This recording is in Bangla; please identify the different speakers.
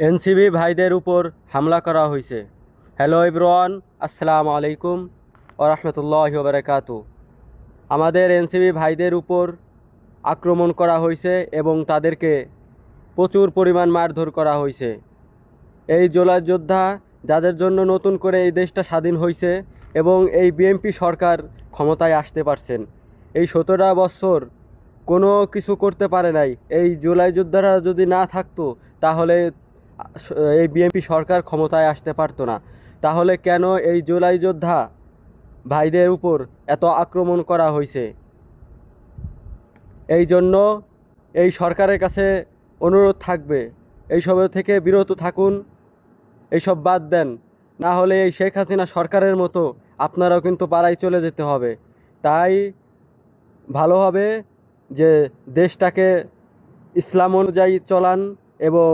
Speaker 1: এনসিবি ভাইদের উপর হামলা করা হয়েছে। হ্যালো এভরিওয়ান, আসসালামু আলাইকুম ওয়া রাহমাতুল্লাহি ওয়া বারাকাতুহু। আমাদের এনসিবি ভাইদের উপর আক্রমণ করা হয়েছে এবং তাদেরকে প্রচুর পরিমাণ মারধর করা হয়েছে। এই জুলাই যোদ্ধা যাদের জন্য নতুন করে এই দেশটা স্বাধীন হয়েছে এবং এই বিএনপি সরকার ক্ষমতায় আসতে পারছেন, এই 17টা বছর কোনো কিছু করতে পারে নাই। এই জুলাই যোদ্ধারা যদি না থাকতো তাহলে এই বিএনপি সরকার ক্ষমতায় আসতে পারতো না। তাহলে কেন এই জুলাই যোদ্ধা ভাইদের উপর এত আক্রমণ করা হয়েছে? এই জন্য এই সরকারের কাছে অনুরোধ থাকবে, এইসব থেকে বিরত থাকুন, এইসব বাদ দেন। না হলে এই শেখ হাসিনা সরকারের মতো আপনারাও কিন্তু পালায় চলে যেতে হবে। তাই ভালো হবে যে দেশটাকে ইসলাম অনুযায়ী চলান এবং